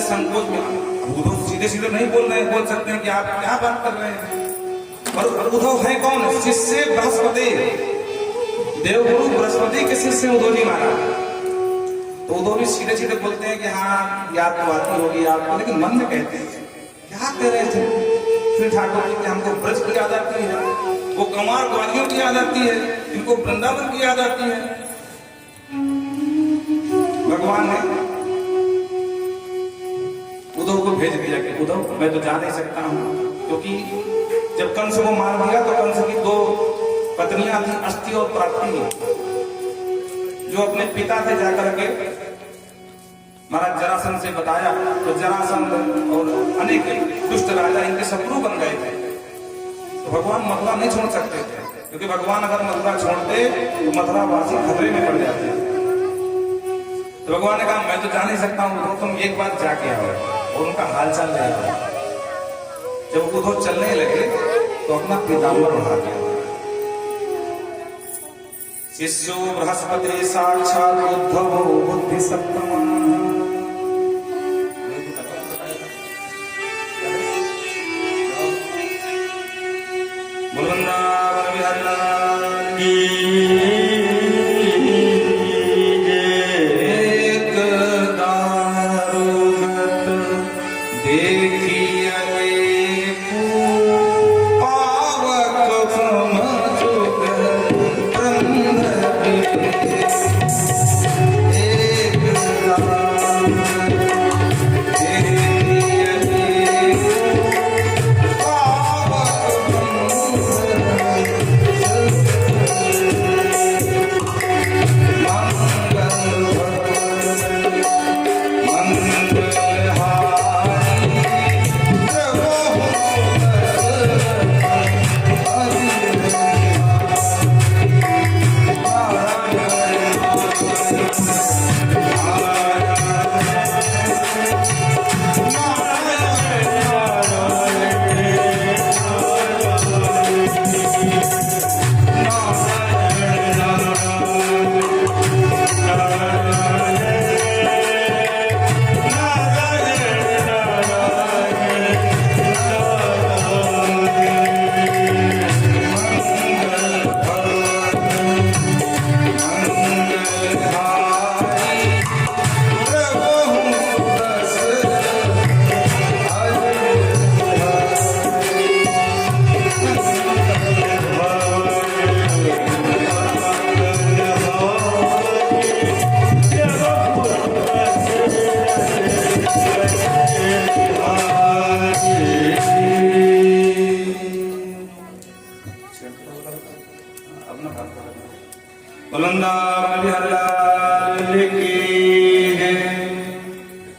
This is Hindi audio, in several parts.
संकोच में, उद्धव सीधे सीधे नहीं बोल सकते हैं कि आप क्या बात कर रहे हैं। पर उद्धव है कौन? शिष्य बृहस्पति, देवगुरु बृहस्पति के शिष्य उद्धव जी महाराज। तो उद्धव भी सीधे सीधे बोलते हैं कि हाँ याद तो आती होगी आपको, लेकिन मन में कहते हैं क्या कह रहे थे फिर ठाकुर जी कि हमको ब्रज की याद आती है, वो कंवार ग्वालियों की याद आती है, इनको वृंदावन की याद आती है। भगवान ने उद्धव को भेज दिया कि उद्धव मैं तो जा नहीं सकता हूं, क्योंकि जब कंस को मार दिया तो कंस की 2 पत्नियां थी, अस्थि और प्राप्ति, जो अपने पिता से जाकर के महाराज जरासंध से बताया, तो जरासंध और अनेक दुष्ट राजा इनके शत्रु बन गए थे। तो भगवान मथुरा नहीं छोड़ सकते थे, क्योंकि भगवान अगर मथुरा छोड़ते तो मथुरा वासी खतरे में पड़ जाते। तो भगवान ने कहा मैं तो जा नहीं सकता हूं, तो तुम एक बार जाके आओ और उनका हालचाल ले आओ। जब उद्धव चलने लगे तो अपना पीताम्बर उठा दिया। शिष्यो बृहस्पति साक्षात् उद्धव बुद्धि सप्तमा। वृंदावन विहारी लाल की एक दारुगत देखिए पावक समझुग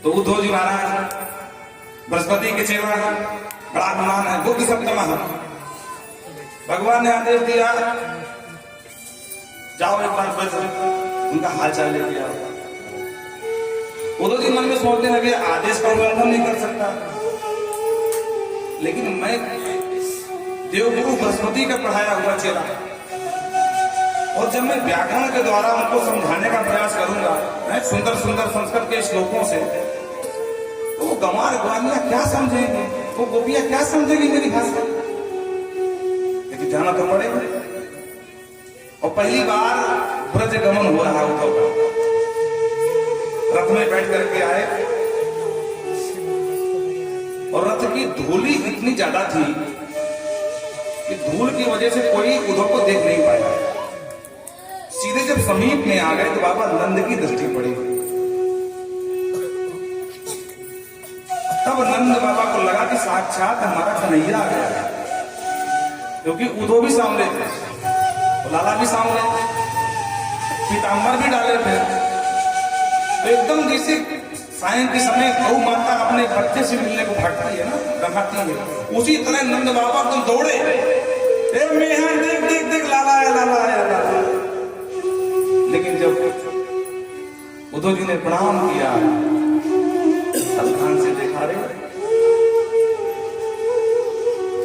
तो उद्धव जी महाराज बृहस्पति के सेवा बड़ा अनुमान है, बुद्धि सप्तमा है। भगवान ने आदेश दिया जाओ एक बार बस उनका हालचाल लेके आओ। उद्धव जी मन में सोचने लगे आदेश का उल्लंघन नहीं कर सकता, लेकिन मैं देवगुरु बृहस्पति का पढ़ाया हुआ चेला, और जब मैं व्याकरण के द्वारा उनको समझाने का प्रयास करूंगा सुंदर सुंदर संस्कृत के श्लोकों से, तो वो गंवार ग्वालियां क्या समझेंगे, वो गोपियां क्या समझेंगी मेरी भाषा, लेकिन जाना तो पड़ेगा। और पहली बार ब्रज गमन हो रहा उद्धव का, रथ में बैठ करके आए और रथ की धूली इतनी ज्यादा थी कि धूल की वजह से कोई उद्धव को देख नहीं पाया। सीधे जब समीप में आ गए तो बाबा नंद की दृष्टि पड़ी। तब नंद बाबा को लगा कि साक्षात हमारा कन्हैया आ गया, क्योंकि उद्धव भी सामने थे, लाला भी सामने थे, पीताम्बर भी डाले थे। तो एकदम जैसे सायं के समय गौ माता अपने बच्चे से मिलने को भागती है ना, रमाती है, उसी तरह नंद बाबा तुम दौड़े, मेहर देख देख देख लाला है लाला है लाला। लेकिन जब उद्धव जी ने प्रणाम किया तब ध्यान से देखा रे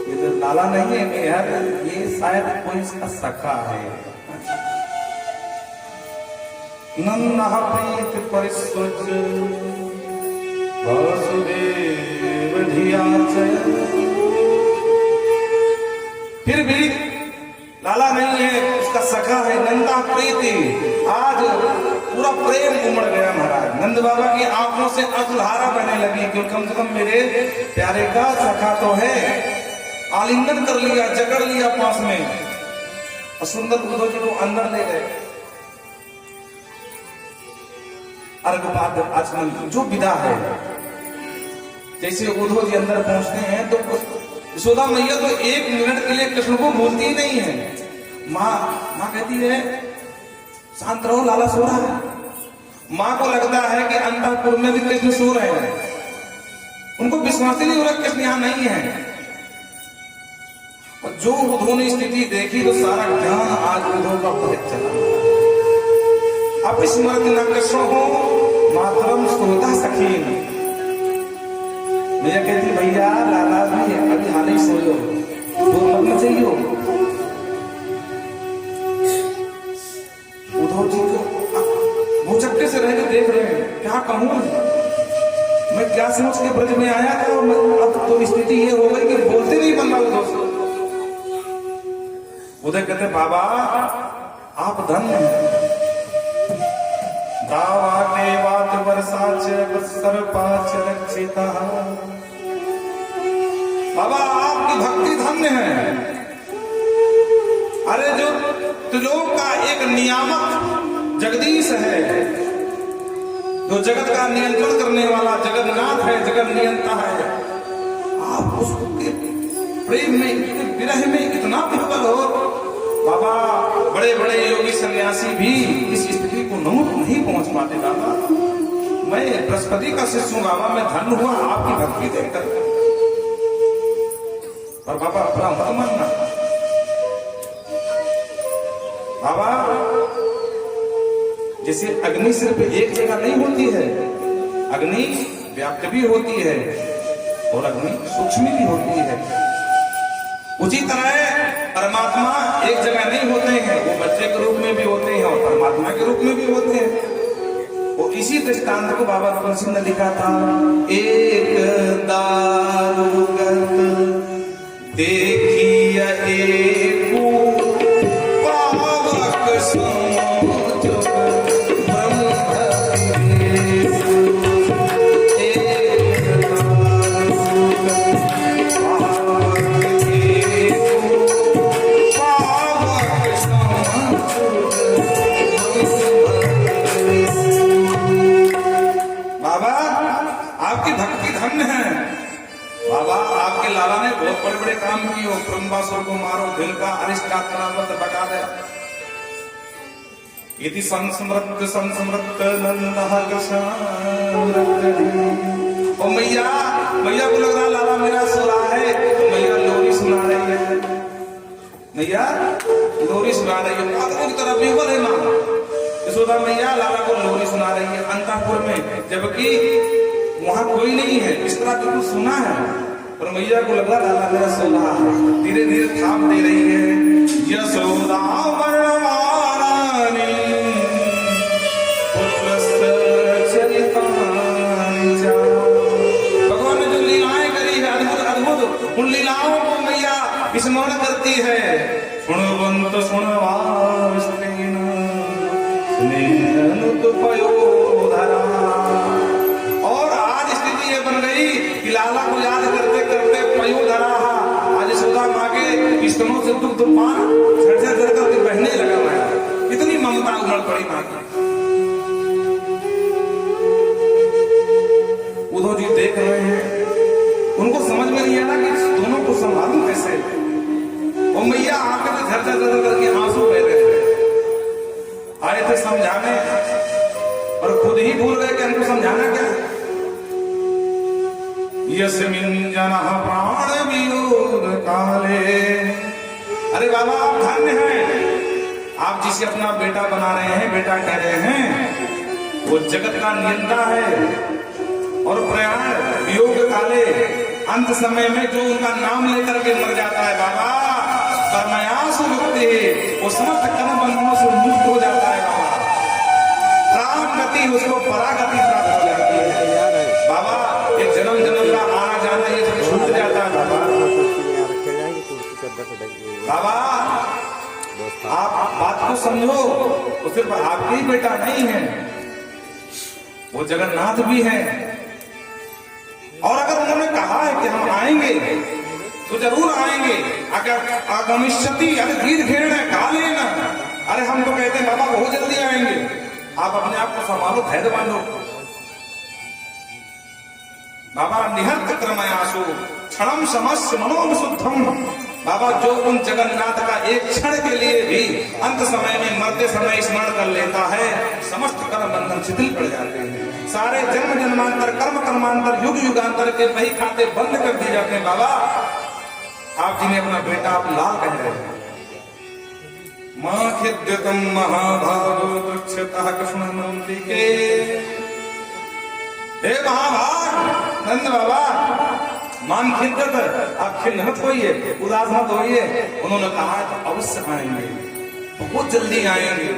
ये तो लाला नहीं है मेहर, ये शायद कोई इसका सखा है। नन्हा प्रीत परिसुज वासुदेव धियाचय। फिर भी लाला नहीं है, उसका सखा है नंदा प्रीति। आज पूरा प्रेम उमड़ गया महाराज। नंद बाबा की आंखों से अश्रुधारा बहने लगी, क्यों कम से कम मेरे प्यारे का सखा तो है। आलिंगन कर लिया, जकड़ लिया पास में, और सुंदर उद्धव जी को अंदर ले गए। अर्घपाद आचमन जो विदा है, जैसे उद्धव जी अंदर पहुंचते हैं तो यशोदा मैया तो एक मिनट के लिए कृष्ण को भूलती ही नहीं है। माँ कहती है शांत रहो, लाला सो रहा है। माँ को लगता है कि अंतःपुर में भी कृष्ण सो रहे हैं, उनको विश्वास ही नहीं हो रहा कृष्ण यहाँ नहीं है। और जो उद्धव ने स्थिति देखी तो सारा ज्ञान आज उद्धव का पहुंच चला। अब स्मृति न कृष्ण हो मातरम श्रोता सखी। भैया कहती भैया लाला भी अभी हाल ही सो लो, दो मत चाहिए। उद्धव जी को वो चक्के से रह के देख रहे हैं, क्या कहूं मैं, क्या सोच के ब्रज में आया था, और अब तो स्थिति ये हो गई कि बोलते नहीं बन रहा उद्धव से। उदय कहते बाबा आप धन्य हैं, दावा देवात वर्षाच सर्पाच रक्षिता। बाबा आपकी भक्ति धन्य है। अरे जो त्रिलोक का एक नियामक जगदीश है, जो जगत का नियंत्रण करने वाला जगन्नाथ है, जगत नियंता है, आप उसके प्रेम में, विरह में इतना विह्वल हो। बाबा बड़े बड़े योगी सन्यासी भी इस स्थिति को नहीं पहुंच पाते। बाबा मैं बृहस्पति का शिष्य हूं, बाबा मैं धन्य हुआ आपकी भक्ति देखकर। पर बाबा अपना मत मानना बाबा, जैसे अग्नि सिर्फ एक जगह नहीं होती है, अग्नि व्याप्त भी होती है और अग्नि सूक्ष्म भी होती है। उसी तरह परमात्मा एक जगह नहीं होते हैं, वो बच्चे के रूप में भी होते हैं और परमात्मा के रूप में भी होते हैं। वो इसी दृष्टांत को बाबा तुलसी ने लिखा था, एक दारुगत देखिए एक पावक समझ ब्रह्म लाला ने बहुत बड़े बड़े काम किए, ब्रह्मासुर को मारो, दिल का अरिष्टात्रावत बटा दे। यदि संस्मृत नंदः कृष्ण। ओ मैया मैया को लग रहा लाला मेरा सो रहा है, तो मैया लोरी सुना रही है, मैया लोरी सुना रही है। पागलों की तरह बेवल है माँ यशोदा मैया लाला को लोरी सुना रही है अंतःपुर में, जबकि वहां कोई नहीं है, इस तरह बिल्कुल सुना है। और मैया को लगा लाला मेरा सो रहा है, धीरे धीरे थाप दे रही है। यशोदा वरवारानी पुत्रस्य चरितानि च। भगवान ने जो लीलाएं करी है अद्भुत अद्भुत, उन लीलाओं को मैया स्मरण करती है। सुणवंत सुणवास्तेन स्नेहनुत पयोधरा। और आज स्थिति ये बन गई कि लाला को याद करते करते पयोधरा आज यशोदा माँ के स्तनों से दुग्ध पान झरझर झर करके बहने लगा है। इतनी ममता उमड़ पड़ी माँ की। उद्धव जी देख रहे हैं, उनको समझ में नहीं आ रहा कि दोनों को संभालूं कैसे। और मैया आंखें में झरझर झर करके आंसू बह रहे थे, आए थे समझाने और खुद ही भूल गए कि हमको समझाना क्या है। यस्मिन् जनः प्राण वियोग काले। अरे बाबा आप धन्य हैं, आप जिसे अपना बेटा बना रहे हैं, बेटा कह रहे हैं, वो जगत का नियंता है। और प्रयाण वियोग काले, अंत समय में जो उनका नाम लेकर के मर जाता है बाबा, कर्मयासु मुक्ति, वो समस्त कर्म बंधनों से मुक्त हो जाता है बाबा। प्राण गति उसको परागति प्राप्त हो जाती है बाबा। बाबा आप बात को समझो, वो सिर्फ आपके ही बेटा नहीं है, वो जगन्नाथ भी है। और अगर उन्होंने कहा है कि हम आएंगे तो जरूर आएंगे। अगर आगमिष्यति, अरे धीर घेर है कहा लेना, अरे हम तो कहते हैं बाबा बहुत जल्दी आएंगे। आप अपने आप को संभालो, धैर्य बांधो। बाबा निहत क्रमयासु क्षणम समस्य मनोविशुद्धम। बाबा जो उन जगन्नाथ का एक क्षण के लिए भी अंत समय में मरते समय स्मरण कर लेता है, समस्त कर्म बंधन शिथिल पड़ जाते हैं। सारे जन्म जन्मांतर कर्म कर्मांतर युग युगांतर के वही खाते बंद कर दिए जाते हैं। बाबा आप जिन्हें अपना बेटा आप लाल कह रहे हैं। मां खिद्यतम महाभागो दृक्षतः कृष्ण नंदी के। हे महाभाग नंद बाबा, मान खिद्दत, आप खिन्न मत होइए, उदास मत होइए। उन्होंने कहा तो अवश्य आएंगे, बहुत जल्दी आएंगे।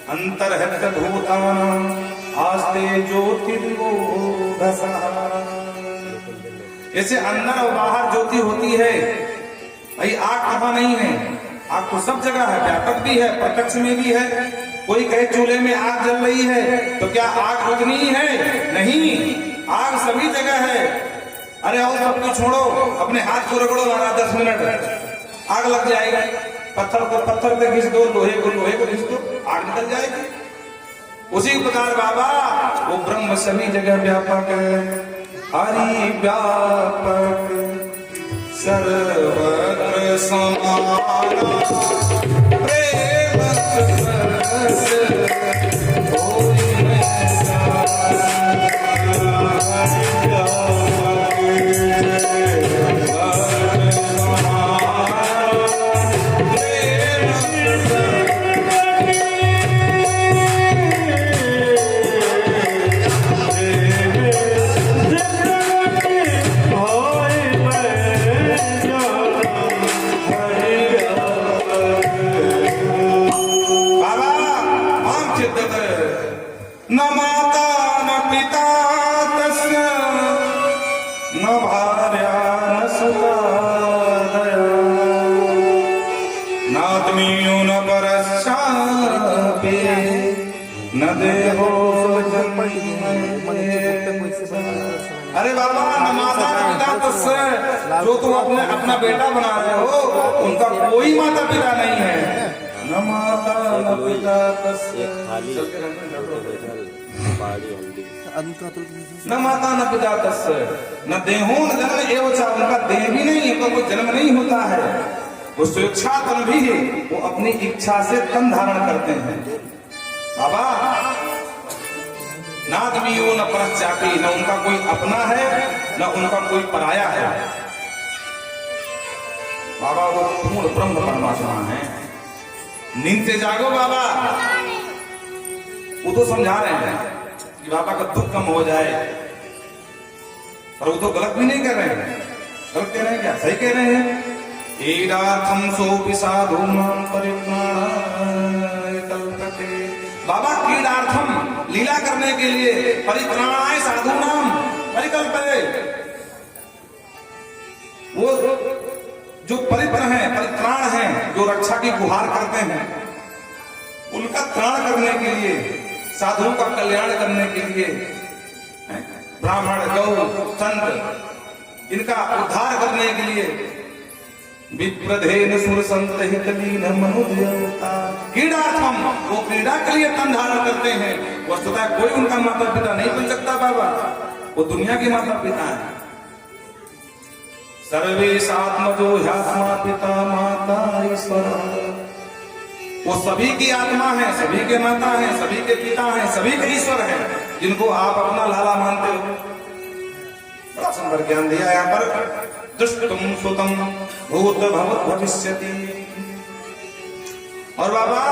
अंतर्हत भूतानां आस्ते ज्योतिर्बोधसा। जैसे अंदर और बाहर ज्योति होती है, भाई आग कहाँ नहीं है, आग तो सब जगह है, व्यापक भी है, प्रत्यक्ष में भी है। कोई कहे चूल्हे में आग जल रही है तो क्या आग बुझनी है? नहीं, आग सभी जगह है। अरे और सब कुछ छोड़ो, अपने हाथ को रगड़ो 10 मिनट, आग लग जाएगी। पत्थर को पत्थर पे घिस दो, लोहे को लोहे को घिस दो, आग निकल जाएगी। उसी प्रकार बाबा वो ब्रह्म सभी जगह व्यापक है, हरि व्यापक सर्वत्र समान प्रेम रस कोई न माता न पिता तस्य न भार्या न सुता दया नात्मीयो न परश्चापि न देहो अरे बाबा न माता न पिता तस्य, जो तुम अपना बेटा बना रहे हो उनका कोई माता पिता नहीं है। न माता न पिता तस्य, न माता न पिता तस्य न देहो न जन्म एवं चा, उनका देह भी नहीं है, तो वो जन्म नहीं होता है। वो स्वेच्छा तन भी है, वो अपनी इच्छा से तन धारण करते हैं। बाबा नादमियो न परश्चापि, न उनका कोई अपना है न उनका कोई पराया है। बाबा वो पूर्ण ब्रह्म परमात्मा है। नींद से जागो बाबा, वो तो समझा रहे हैं कि बाबा का दुख कम हो जाए, पर वो तो गलत भी नहीं कर रहे हैं। गलत कह रहे हैं क्या? सही कह रहे हैं। ईडार्थम सोपि साधूनां परित्राणाय कल्पते। बाबा कीडार्थम, लीला करने के लिए, परित्राणाय साधूनां परिकल्पते। वो जो परित्र हैं, परित्राण हैं, जो रक्षा की गुहार करते हैं, उनका त्राण करने के लिए, साधुओं का कल्याण करने के लिए, ब्राह्मण गौ संत इनका उद्धार करने के लिए विप्रधेन सुर संत हितलीन मनुजयता क्रीडार्थम, वो क्रीड़ा के लिए तन धारण करते हैं। वस्तुतः कोई उनका माता पिता नहीं बन सकता बाबा, वो दुनिया के माता पिता है। सर्वेशात्मजो ह्यात्मा पिता माता ईश्वर, वो सभी की आत्मा है, सभी के माता है, सभी के पिता है, सभी के ईश्वर है, जिनको आप अपना लाला मानते हो। बड़ा सुंदर ज्ञान दिया यहाँ पर। दृष्टुम सुतम भूत भवत भविष्यति। और बाबा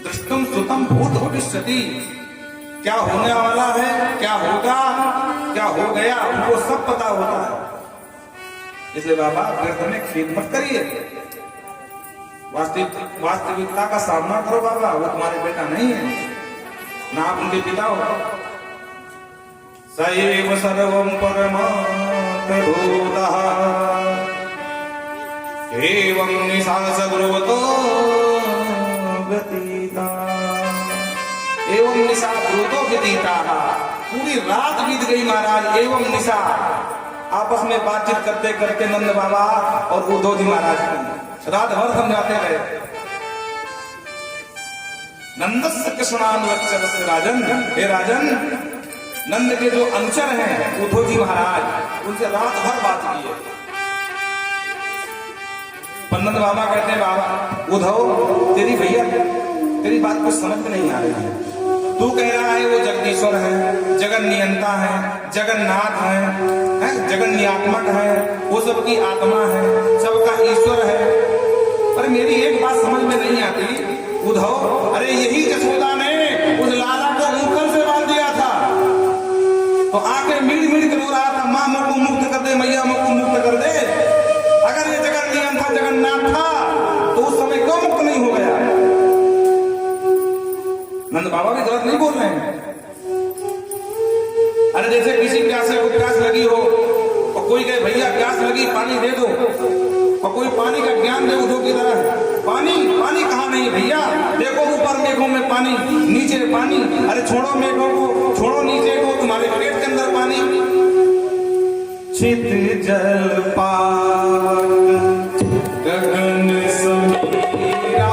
दृष्टुम सुतम भूत भविष्यति, क्या होने वाला है, क्या होगा, क्या हो गया, उनको सब पता होता है। इसलिए बाबा व्यर्थ में खेद मत करिए, वास्तविकता का सामना करो। बाबा वो तुम्हारे बेटा नहीं है, ना आप उनके पिता हो। सैव सर्वं परमात्मभूतः एवं निशास ब्रुवतो व्यतीता, एवं निशा ब्रुवतो व्यतीता, पूरी रात बीत गई महाराज। एवं निशा, आपस में बातचीत करते करते नंद बाबा और उद्धव जी महाराज की रात भर समझाते रहे। नंदस्य कृष्णानुरक्षरस्य राजन, हे राजन, नंद के जो अनुचर हैं उद्धव जी महाराज, उनसे रात भर बात की है। नंद बाबा कहते हैं बाबा उद्धव, तेरी भैया तेरी बात कुछ समझ में नहीं आ रही है। तू कह रहा है वो जगदीश्वर है, जगन नियंता है, जगन्नाथ है, जगन नियात्मक है, वो सबकी आत्मा है, सबका ईश्वर है, पर मेरी एक बात समझ में नहीं आती उद्धव। अरे यही जसोदा ने उस लाला को ऊपर से बांध दिया था, तो आके मीड़ मीड़ के रो रहा था, माँ मुझको मुक्त कर दे, मैया मुझको मुक्त कर दे। अगर ये जगन नियंता जगन्नाथ था तो उस समय क्यों मुक्त नहीं हो गया? नंद बाबा भी गलत नहीं बोल रहे हैं। अरे जैसे किसी प्यासे को प्यास लगी हो और कोई कहे भैया प्यास लगी पानी दे दो, और कोई पानी का ज्ञान दे उद्धव की तरह, पानी पानी कहाँ नहीं भैया, देखो ऊपर मेघों में पानी, नीचे पानी। अरे छोड़ो मेघों को, छोड़ो नीचे को, तुम्हारे पेट के अंदर पानी। चित जल पावन गगन समीरा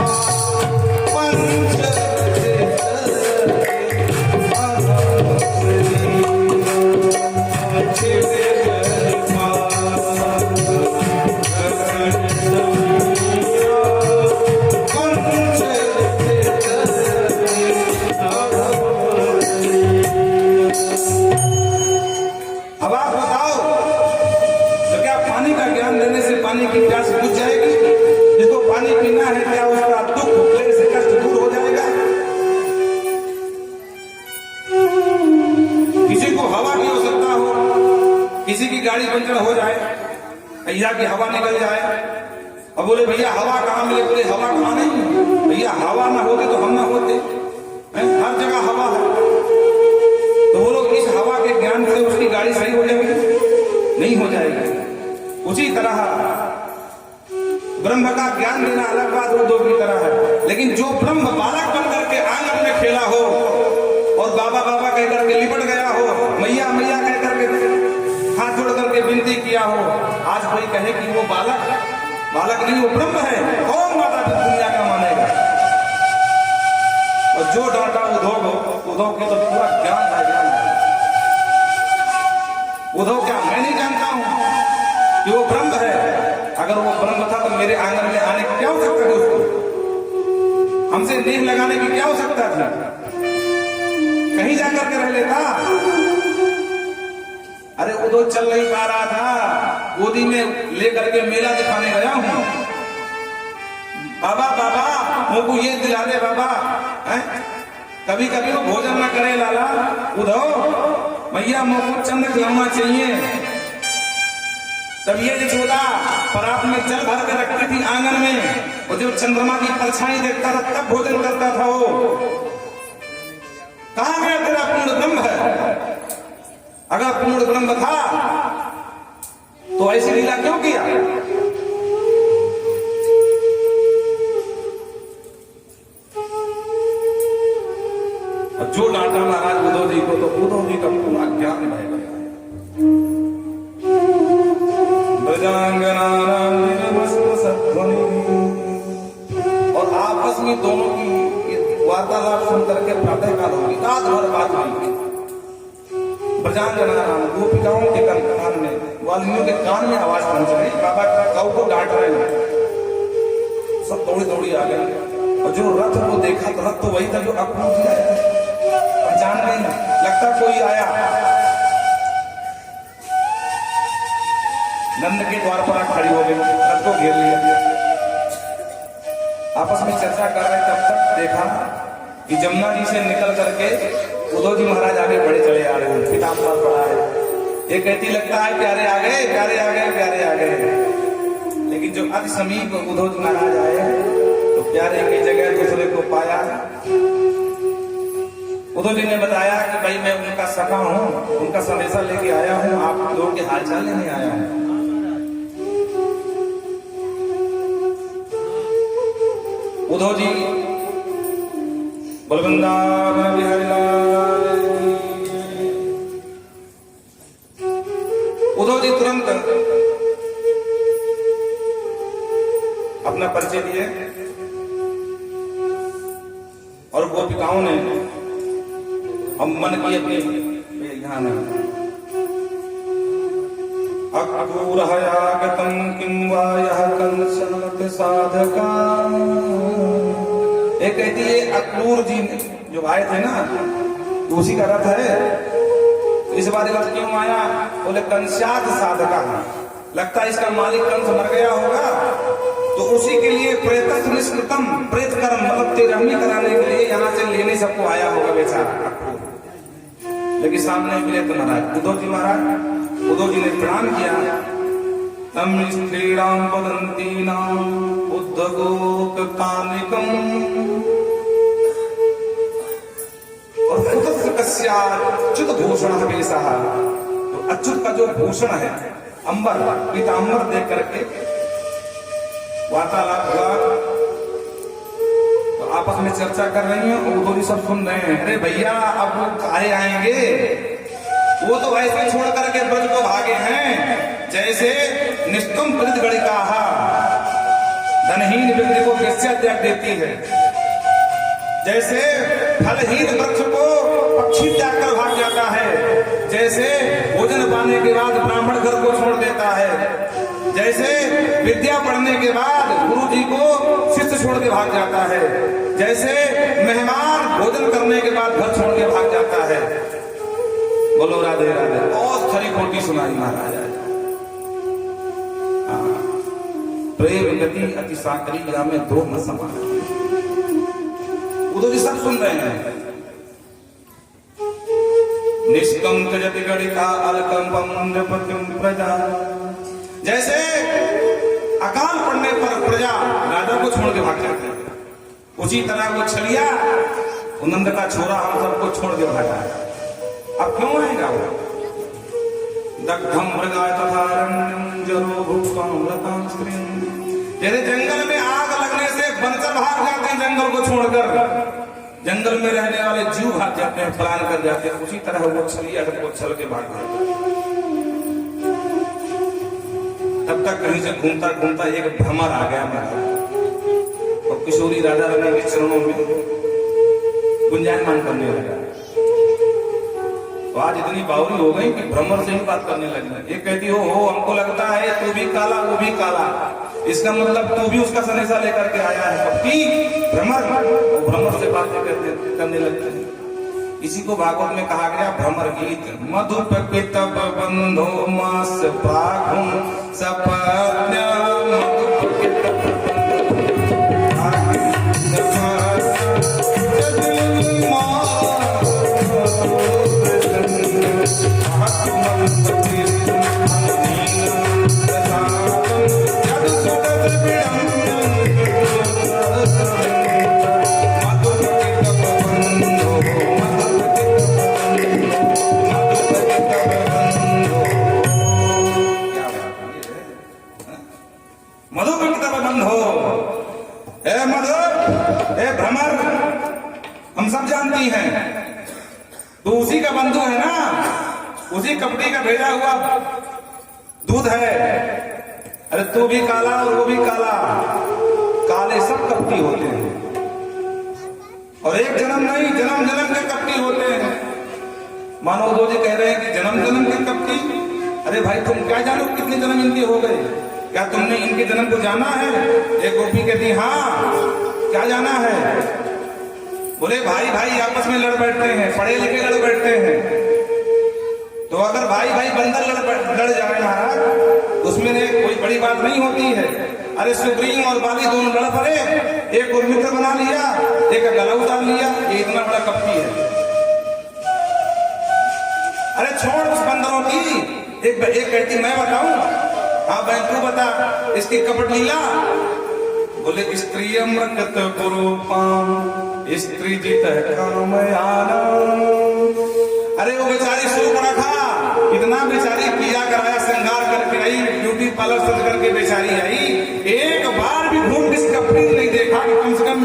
पंच पानी की प्यास बुझ जाएगी? जिसको पानी पीना है क्या उसका दुख क्लेश से कष्ट दूर हो जाएगा? किसी को हवा की आवश्यकता हो, किसी की गाड़ी पंचर हो जाए, भैया की हवा निकल जाए और बोले भैया हवा कहाँ मिले? बोले हवा कहाँ नहीं भैया, हवा ना होती तो हम ना होते, हर जगह हवा है। तो वो लोग इस हवा के ज्ञान से उसकी गाड़ी सही हो जाएगी? नहीं हो जाएगी। उसी तरह ब्रह्म का ज्ञान देना अलग बात उद्धव की तरह है, लेकिन जो ब्रह्म बालक बन करके आंगन में खेला हो और बाबा बाबा कह करके लिपट गया हो, मैया मैया कह करके हाथ जोड़ करके विनती किया हो, आज कोई कहे कि वो बालक बालक नहीं, वो ब्रह्म है, कौन माता दुनिया का मानेगा? और जो डांटा उद्धव के तो पूरा ज्ञान है, ज्ञान है। उद्धव क्या मैं नहीं जानता हूं कि वो ब्रह्म है? अगर वो ब्रह्म था तो मेरे आंगन में आने की क्या हो सकता था? उसको हमसे नेह लगाने की क्या हो सकता था? कहीं जाकर के रह लेता। अरे उद्धव चल नहीं पा रहा था, गोदी में लेकर के मेला दिखाने गया हूं। बाबा बाबा मुझको ये दिला दे बाबा, कभी कभी वो भोजन न करे लाला उद्धव, भैया मुझको चंद्र खिलौना चाहिए। तब ये यशोदा परात में जल भर के रखती थी आंगन में, और जब चंद्रमा की परछाई देखता था तब भोजन करता था वो। कहां गया तेरा पूर्ण ब्रह्म है? अगर पूर्ण ब्रह्म था तो ऐसी लीला क्यों किया? और जो डांटा महाराज उद्धव जी को, तो उद्धव जी का पूरा ज्ञान बह गया। और आपस में दोनों की वार्तालाप सुनकर के प्रातः काल होगी, रात भर बात होगी। ब्रजांगनाराम गोपिकाओं के कान में, वाल्मियों के कान में आवाज पहुंच गई, बाबा गौ को डांट रहे हैं। सब दौड़ी दौड़ी आ गए, और जो रथ को देखा तो रथ तो वही था जो अक्रूर जी आया, पहचान नहीं, लगता कोई आया। नंद के द्वार पर खड़ी हो गई, रथ को घेर लिया, आपस में चर्चा कर रहे। तब तक देखा कि जमुना जी से निकल करके उद्धव जी महाराज आगे बढ़े चले आ रहे हैं, किताब पर पढ़ा है। ये कहती लगता है प्यारे आ गए, प्यारे आ गए, प्यारे आ गए। लेकिन जो अति समीप उद्धव जी महाराज आए तो प्यारे की जगह दूसरे को पाया। उद्धव जी ने बताया कि भाई मैं उनका सखा हूं, उनका संदेशा लेके आया हूं, आप लोगों के हालचाल लेने आया हूं। उद्धव जी बलवंदावन बिहारी लाल की। उद्धव जी तुरंत अपना परिचय दिए और गोपिकाओं ने हम मन की अपनी यहाँ अक्रूरहयागतं किं वा यः कंसनत साधका। एक कहती है अक्रूर जी जो आए थे ना उसी का रथ है, इस बार रथ क्यों आया? बोले कंस्यात साधका, लगता है इसका मालिक कंस मर गया होगा तो उसी के लिए प्रेत निष्कृतम, प्रेत कर्म मतलब तेरहवीं कराने के लिए यहाँ से लेने सबको आया होगा बेचारा अक्रूर। लेकिन सामने मिले तो महाराज उद्धव जी महाराज, उद्धव जी ने प्रणाम किया। तम स्त्रीणाम वदन्तीनाम उद्धगोपकानिकम और अच्युत भूषण वेशः, तो अच्युत का जो भूषण है अंबर पीतांबर देख करके वार्तालाप हुआ। तो आपस में चर्चा कर रही हैं और उद्धव जी सब सुन रहे हैं। अरे भैया अब वो काहे आएंगे, वो तो ऐसे छोड़ करके ब्रज को भागे हैं जैसे निष्ठुम पृथ गणिका धनहीन व्यक्ति को वेश्या त्याग देती है, जैसे फलहीन वृक्ष को पक्षी त्याग कर भाग जाता है, जैसे भोजन पाने के बाद ब्राह्मण घर को छोड़ देता है, जैसे विद्या पढ़ने के बाद गुरु जी को शिष्य छोड़ के भाग जाता है, जैसे मेहमान भोजन करने के बाद घर छोड़ के भाग जाता है। बोलो राधे राधे। बहुत खरी खोटी सुनाई महाराज। प्रेम गति अति साकरी या में दो न समान। उद्धव जी सब सुन रहे हैं। निष्कंक जति गणिका अलकंपम नृपतिम प्रजा, जैसे अकाल पड़ने पर प्रजा राजा को छोड़ के भाग जाते हैं, उसी तरह वो छलिया नंद का छोरा हम सबको छोड़ के भागा है। अब क्यों आएगा वो? दग्धम मृगाय तथारण्यम जरो भुक्ष्वं लतां स्त्रीं, जैसे जंगल में आग लगने से बनकर भाग जाते हैं जंगल को छोड़कर, जंगल में रहने वाले जीव भाग जाते हैं, पलायन कर जाते हैं, उसी तरह वो छलिया को छल के भाग जाते हैं। तब तक कहीं से घूमता घूमता एक भ्रमर आ गया महाराज और किशोरी राजा रानी के चरणों में गुंजायमान करने लगा। तो आज इतनी बावरी हो गई कि भ्रमर से ही बात करने लगी। एक कहती हो हमको लगता है तू भी काला वो भी काला, इसका मतलब तू भी उसका संदेशा लेकर के आया है। कपटी भ्रमर, वो भ्रमर से बातें करने लगते हैं। इसी को भागवत में कहा गया भ्रमर गीत। मधुप पितब बंधो मास प्राघुम सपद्यम तो उसी का बंधु है ना, उसी कपड़ी का भेजा हुआ दूध है। अरे तू भी काला और वो भी काला, काले सब कपटी होते हैं और एक जन्म नहीं जन्म जन्म के कपटी होते हैं। मानो दो जी कह रहे हैं कि जन्म जन्म के कपटी। अरे भाई तुम क्या जानो कितने जन्म इनके हो गए, क्या तुमने इनके जन्म को जाना है? एक गोपी कहती हाँ क्या जाना है? बोले भाई भाई आपस में लड़ बैठते हैं, पढ़े लिखे लड़ बैठते हैं। तो अगर भाई भाई बंदर लड़ जाए महाराज उसमें कोई बड़ी बात नहीं होती है। अरे सुग्रीव और बाली दोनों लड़ पड़े, एक को मित्र बना लिया, एक का गला उतार लिया, ये इतना बड़ा कपटी है। अरे छोड़ उस बंदरों की, एक कहती मैं बताऊं, हाँ बहन तू बता इसकी कपट लीला। बोले स्त्रियम रकत कुरूपाम स्त्री जित कामयाना। अरे वो बेचारी सूर्पणखा था, इतना बेचारी किया कराया श्रृंगार करके आई, ब्यूटी पार्लर सज करके बेचारी आई, एक बार भी घूम किस कपड़ी नहीं देखा कि कम से कम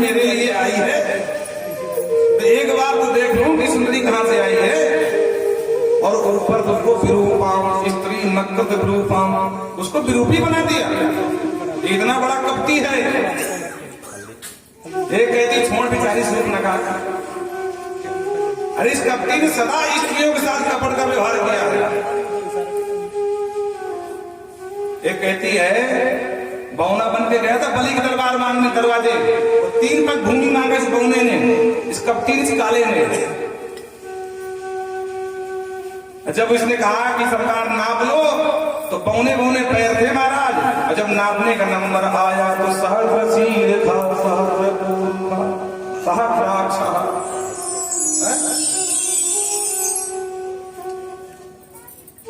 और ऊपर उसको विरूपाम, स्त्री मक्कत विरूपाम, उसको विरूपी बना दिया। इतना बड़ा कपटी है। एक कहती छोड़ बेचारी सूप नका। अरे इस कपटी ने सदा स्त्रियों के साथ कपट का व्यवहार किया है। एक कहती है बौना बन के गया था बलि की तलवार मांगने दरवाजे, तो 3 पग भूमि मांगा इस बौने ने, इस कपटी ने, इस काले ने। जब इसने कहा कि सरकार नाप लो, तो बौने बौने पैर थे महाराज, और जब नापने का नंबर आया तो सहस्र था, सहस्राक्ष।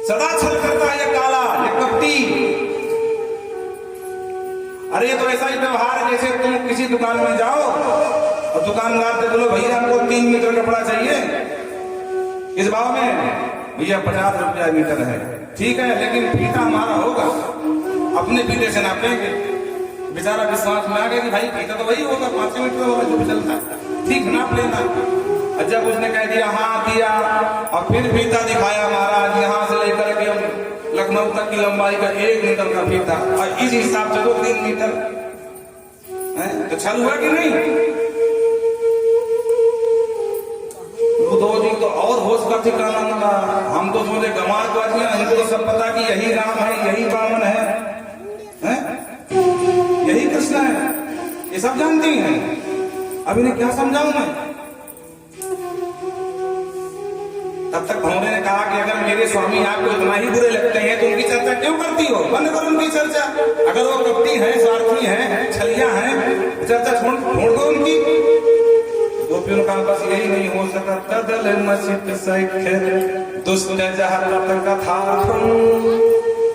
सदा छल करता है ये काला, ये कपटी। अरे ये तो ऐसा ही व्यवहार है जैसे तुम किसी दुकान में जाओ और दुकानदार से बोलो भैया हमको 3 मीटर कपड़ा चाहिए, इस भाव में भैया 50 रुपया मीटर है, ठीक है, लेकिन फीता हमारा होगा, अपने फीते से नापेंगे। बेचारा विश्वास में आ गया कि भाई फीता तो वही होगा, 5 मीटर होगा जो भी चलता है, ठीक नाप लेना। और जब उसने कह दिया हाँ दिया, और फिर फीता दिखाया महाराज, यहाँ से लेकर के हम लखनऊ तक की लंबाई का 1 मीटर का फीता, और इस हिसाब से तो 3 मीटर है, तो छल हुआ कि नहीं? उद्धव जी तो और होश का ठिकाना न रहा। हम तो सोचे गंवार को दिया, इनको तो सब पता कि यही राम है, यही वामन है, यही कृष्ण है, ये सब जानती हैं। अब इन्हें क्या समझाऊं मैं? तब तक भौरे ने कहा कि अगर मेरे स्वामी आपको इतना ही बुरे लगते हैं तो उनकी चर्चा क्यों करती हो? बंद करो उनकी चर्चा। अगर वो कपटी है, स्वार्थी है, छलिया है, चर्चा छोड़ दो उनकी। गोपियों का बस यही नहीं हो सका। तदल मसित सैख्य दुष्ट जहत कथार्थम,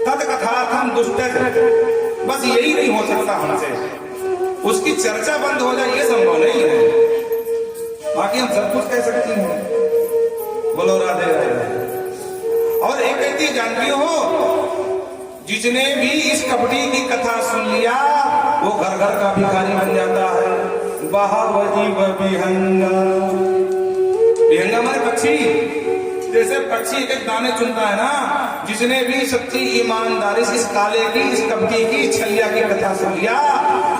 तद कथार्थम दुष्ट, बस यही नहीं हो सकता हमसे, उसकी चर्चा बंद हो जाए ये संभव नहीं है। बाकी हम सब कुछ कह सकते हैं। बोलो राधे राधे। और एक कहती जानती हो, जिसने भी इस कपटी की कथा सुन लिया वो घर घर का भिखारी बन जाता है। विहंगा, विहंगा माने पक्षी, जैसे पक्षी एक दाने चुनता है ना, जिसने भी सच्ची ईमानदारी से इस काले की, इस कपटी की, छलिया की कथा सुन लिया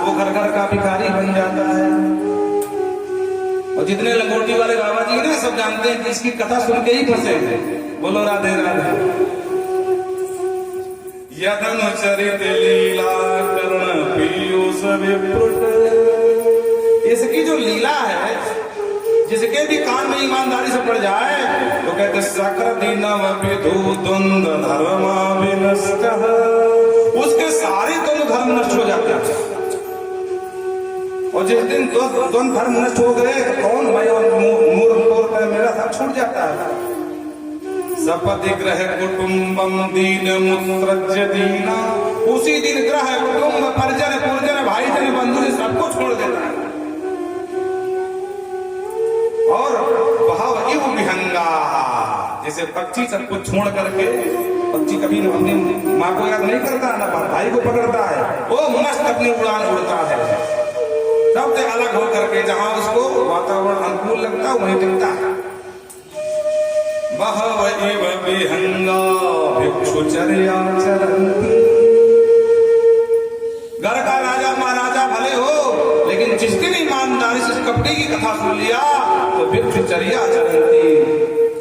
वो घर घर का भिखारी बन जाता है। और जितने लंगोटी वाले बाबा जी ना सब जानते हैं कि इसकी कथा सुन के ही फंसे हैं। बोलो राधे राधे। यदन चरित लीला कर्ण पीयूष विप्रुट, इसकी जो लीला है, जिसके भी कान में ईमानदारी से पड़ जाए तो कहते सक्र दीनव विधु द्वंद धर्मा विनष्ट, उसके सारे दोनों धर्म नष्ट हो जाते हैं। और जिस दिन दोनों धर्म नष्ट हो गए तो कौन मैं और मूर्ख मेरा सब छूट जाता है। सपति ग्रह कुटुंबम दीन मुत्रज्य दीना, उसी दिन ग्रह कुटुंब परिजन पुरजन भाईजन बंधु सबको छोड़ देता है। और भाव इव विहंगा, जैसे पक्षी सब कुछ छोड़ करके, पक्षी कभी अपनी माँ को याद नहीं करता, ना भाई को पकड़ता है, वो मस्त अपनी उड़ान उड़ता है सबसे अलग होकर के, जहां उसको वातावरण अनुकूल लगता है वहीं टिकता है। बहव इव विहंगा भिक्षुचर्या चरन्ति, घर का राजा महाराजा भले हो, लेकिन जिस दिन ईमानदारी से कपटी की कथा सुन लिया तो भिक्षुचर्या चरन्ति,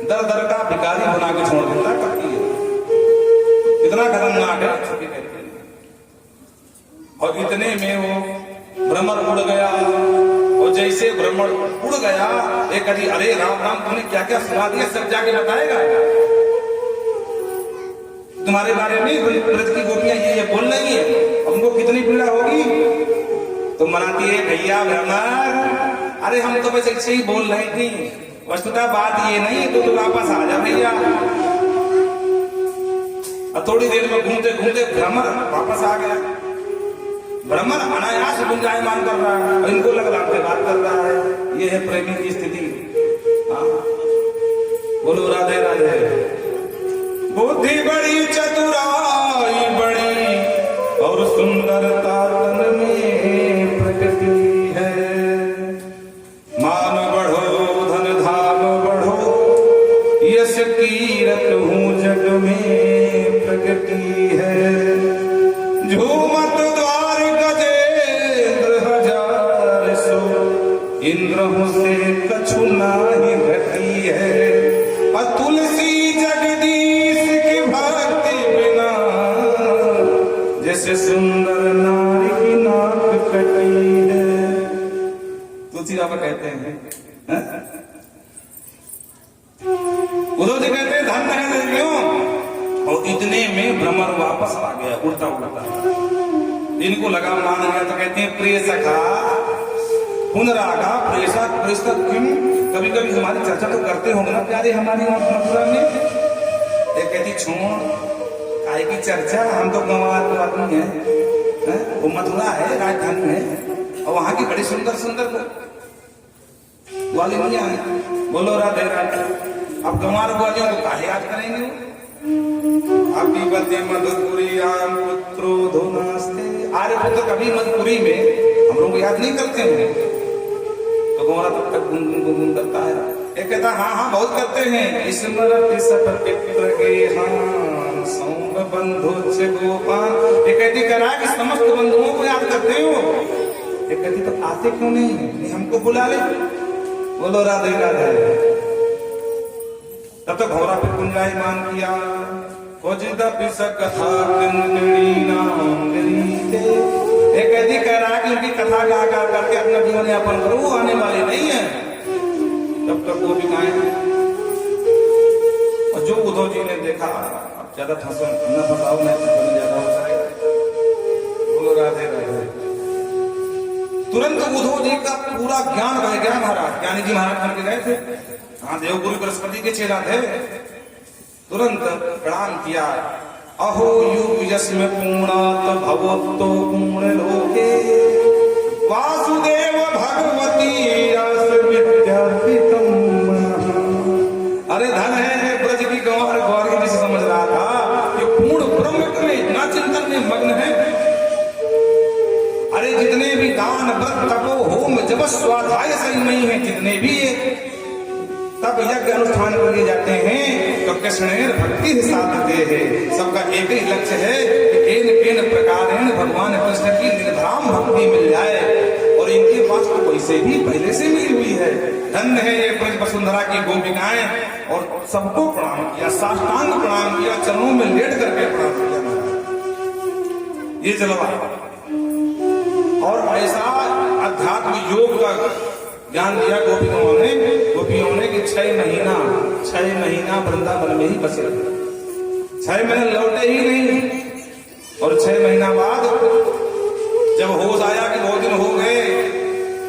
दर दर का भिखारी बना के छोड़ देता कपटी। इतना खतरनाक है। और इतने में वो भ्रमर उड़ गया, और जैसे भ्रमर उड़ गया एक कभी अरे राम राम तुमने क्या क्या सुना दिया, सब जाके बताएगा तुम्हारे बारे में। ब्रज की गोपियां ये बोल रही है, हमको कितनी पीड़ा होगी। तो मनाती है भैया भ्रमर, अरे हम तो बस ऐसे ही बोल रहे थे, वस्तुतः बात ये नहीं, तो वापस आ जा भैया। और थोड़ी देर में घूमते घूमते भ्रमर वापस आ गया। भ्रमर अनायास गुंजायमान कर रहा है, और इनको लग रहा है बात कर रहा है। ये है प्रेमी की स्थिति। बोलो राधे राधे। बुद्धि बड़ी चतुराई बड़ी और सुंदरता तन में प्रकृति है। मान बढ़ो धन धाम बढ़ो, यश कीरत जग में प्रगति है। झूमत द्वार गजेंद्र हजार सो, इंद्र से कछु नाही घटी है। तुलसी जगदीश की भक्ति बिना, जैसे सुंदर नारी की नाक कटी है। तुलसी बाबा कहते हैं, उद्धव जी कहते हैं धन है क्यों, और इतने में भ्रमर वापस आ गया उड़ता उड़ता। इनको लगा मान गया तो कहते हैं प्रिय सखा पुनरागा प्रेसा प्रेसा क्यों। कभी कभी हमारी चर्चा तो करते होंगे ना प्यारे हमारी मथुरा में। एक कहती छोड़ काय की चर्चा, हम तो गंवार को आदमी है, वो मथुरा है राजधानी है, और वहां की बड़ी सुंदर सुंदर ग्वालिनियां है। बोलो राधे राधे। अब गंवार ग्वालियों को काहे याद करेंगे। आपकी बदे मधुपुरी आम पुत्रो धोनास्ते, आर्य पुत्र कभी मधुपुरी में हम लोग याद नहीं करते हैं। तो गौरा तब तक गुनगुन करता है। एक कहता हाँ हाँ बहुत करते हैं। स्मरति सब पित्र के हाँ सौंग बंधु से गोपाल। एक कहती करा कि समस्त बंधुओं को याद करते हो। एक कहती तो आते क्यों नहीं हमको बुला ले। बोलो राधे राधे। तब तक घोड़ा पे गुंजायमान किया। कथा एक कहती कह रहा है कि उनकी कथा गा गा करके अपना जीवन यापन करो, वो आने वाले नहीं है। तब तक वो भी गाएं। और जो उद्धव जी ने देखा, अब ज्यादा न फंसाओ नहीं तो ज्यादा हो जाएगा। बोलो राधे राधे। तुरंत उद्धव जी का पूरा ज्ञान रह गया महाराज। ज्ञानी जी महाराज बन के गए थे, हाँ देवगुरु बृहस्पति के चेला थे। तुरंत प्रणाम किया। अहो युग यस्म पूर्णात भवतो पूर्ण लोके, वासुदेव भगवती रस विद्यार्पितम। अरे धन है ब्रज की गंवार ग्वारी में समझ रहा था कि पूर्ण ब्रह्म में इतना चिंतन में मग्न है। अरे जितने भी दान व्रत तपो होम जप स्वाध्याय संयमी है, जितने भी तब यज्ञ अनुष्ठान किए जाते हैं, तो कृष्ण भक्ति साधते हैं। सबका एक ही लक्ष्य है कि केन प्रकारेण भगवान कृष्ण की निर्धाम भक्ति मिल जाए। और इनके पास तो पैसे भी पहले से मिली हुई है। धन्य है ये ब्रज वसुंधरा की गोपिकाएं। और सबको प्रणाम किया, साष्टांग प्रणाम किया, चरणों में लेट करके प्रणाम किया। ये जलवा और ऐसा अध्यात्म योग का ज्ञान दिया गोपियों ने कि 6 महीना वृंदावन में ही बसे रहे। 6 महीने लौटे ही नहीं। और 6 महीना बाद जब होश आया कि बहुत दिन हो गए,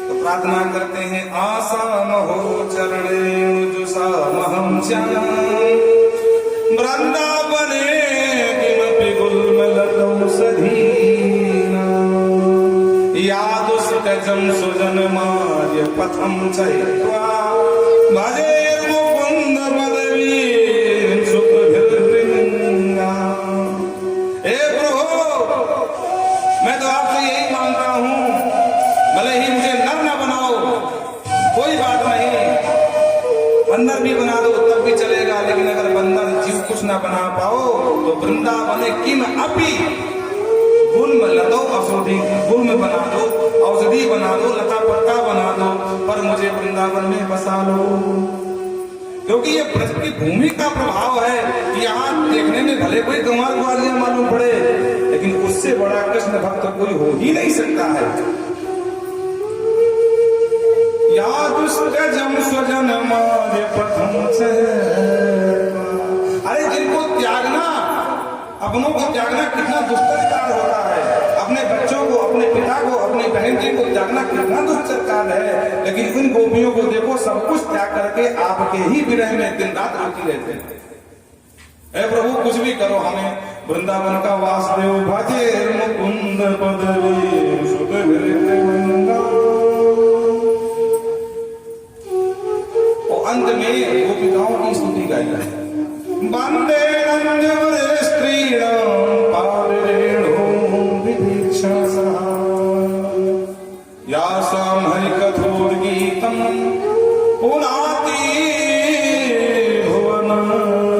तो प्रार्थना करते हैं आसाम हो चरणें जुसामहं श्याम वृंदावने किमपि गुल्मलतौ सधीना यादुष्टजं सुजनमार्य पथं चैत्वा भजे मुकुंद पदवीं सुखभिर्वृंदा। हे प्रभु, मैं तो आपसे यही मांगता हूँ, भले ही मुझे नर न बनाओ, कोई बात नहीं, बंदर भी बना दो तब भी चलेगा। लेकिन अगर बंदर जीव कुछ न बना पाओ तो वृंदावन किम अपि गुल्म लतो औषधि, गुल्म बना दो, औषधि बना दो, लता पत्ता बना दो, पर मुझे वृंदावन में बसा लो। क्योंकि ये ब्रज की भूमि का प्रभाव है कि यहाँ देखने में भले कोई गंवार ग्वालियां मालूम पड़े, लेकिन उससे बड़ा कृष्ण भक्त कोई हो ही नहीं सकता है। यादुष्टजं स्वजनमार्य पथं चैत्वा। अरे जिनको त्यागना, अपनों को त्यागना कितना दुष्कर कार्य होता है। अपने बच्चों को, अपने पिता को, अपनी बहन जी को त्यागना कितना दुष्कर कार्य है। लेकिन उन गोपियों को देखो, सब कुछ त्याग करके आपके ही विरह में दिन रात रोती रहते हैं। हे प्रभु कुछ भी करो, हमें वृंदावन का वासुदेव भजे मुकुंद पदवी सुखभिर्वृंदा। और अंत में गोपिकाओं की स्तुति गाई है। वंदे स्त्रीणां पादरेणुं विभीषणः यासां हरिकथोद्गीतं पुनाति भुवनत्रयम्।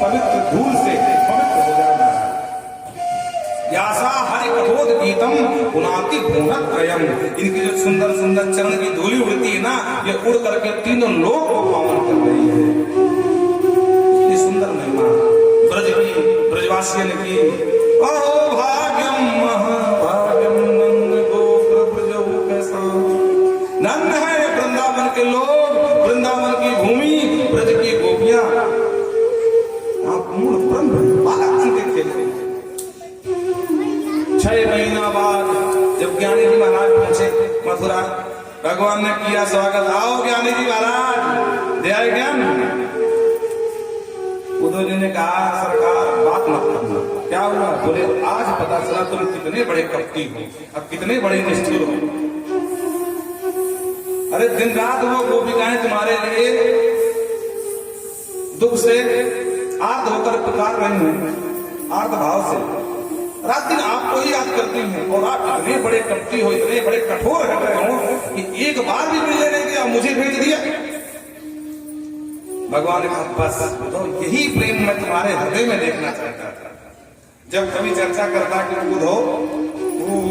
पवित्र धूल से पवित्र हो जाना। यासा हरि कठोर गीतम पुनाति भुवनत्रयम्। इनकी जो सुंदर सुंदर चरण की धूली उड़ती है ना, ये उड़ करके तीनों लोक को पावन कर रही है। इतनी सुंदर महिमा ब्रज की, ब्रजवासियों ने की। अहो भाग्यम महाभाग्यम नंद गोत्र ब्रजहु कैसा। नंद है वृंदावन के लोग, वृंदावन की भूमि, ब्रज की गोपियां, आप मूल ब्रह्म बालक बन के खेल रहे हैं। 6 महीना बाद जब ज्ञानी जी महाराज पहुंचे मथुरा, भगवान ने किया स्वागत। आओ ज्ञानी जी महाराज, दे आए ज्ञान। उद्धव जी ने कहा सरकार बात मत करना। क्या हुआ? बोले आज पता चला तुम कितने बड़े कपटी हो, अब कितने बड़े निष्ठुर हो। अरे दिन रात वो गोपिकाएं तुम्हारे लिए दुख से आर्त होकर पुकार रही हैं, आर्त भाव से रात दिन आपको ही याद करती हैं। और आप इतने बड़े कपटी हो, इतने बड़े कठोर हट रहे हो कि एक बार भी मिलने नहीं दिया, मुझे भेज दिया। भगवान ने कहा बस तो यही प्रेम मैं तुम्हारे हृदय में देखना चाहता था। जब कभी चर्चा करता कि उधो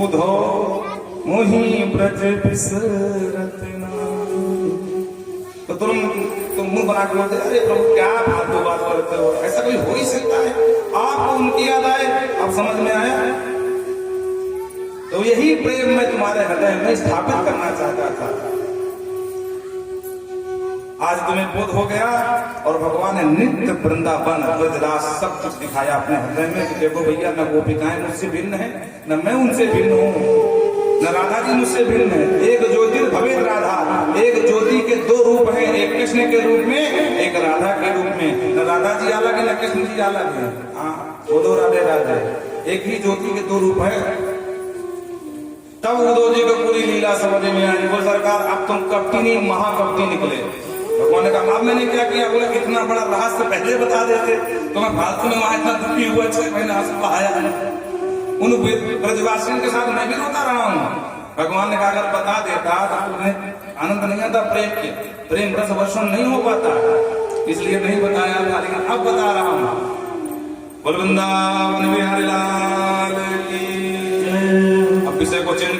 उधो मोही ब्रज बिसरत ना, तो तुम मुंह बना के बोलते अरे प्रभु क्या फालतू बात करते हो, ऐसा कोई हो ही सकता है। आपको उनकी याद आए, आप समझ में आया। तो यही प्रेम मैं तुम्हारे हृदय में स्थापित करना चाहता था। आज तुम्हें बोध हो गया और भगवान ने नित्य वृंदावन ब्रजराज सब कुछ दिखाया अपने हृदय में कि देखो भैया, न गोपिकाएं मुझसे भिन्न है, न मैं उनसे भिन्न हूँ, न राधा जी मुझसे भिन्न है। एक ज्योतिर भवेद राधा, एक ज्योति के 2 रूप हैं, एक कृष्ण के रूप में, एक राधा के रूप में। न राधा जी अलग है, न कृष्ण जी अलग है। हाँ, वो 2 राधे राधे, एक ही ज्योति के 2 रूप है। तब उद्धव जी को पूरी लीला समझ में आई। बोल सरकार अब तुम कपटी नहीं महाकपटी निकले। भगवान ने कहा अब मैंने क्या किया? बोले इतना बड़ा रहस्य पहले बता देते तो मैं फालतू में वहां इतना दुखी हुआ, 6 महीने हंस आया है। उन ब्रजवासियों के साथ मैं भी रोता रहा हूँ। भगवान ने कहा अगर बता देता तो तुम्हें आनंद नहीं आता प्रेम के, प्रेम रस वर्षण नहीं हो पाता, इसलिए नहीं बताया, लेकिन अब बता रहा हूँ। बोल वृंदावन बिहारी लाल की। अब विषय को चेंज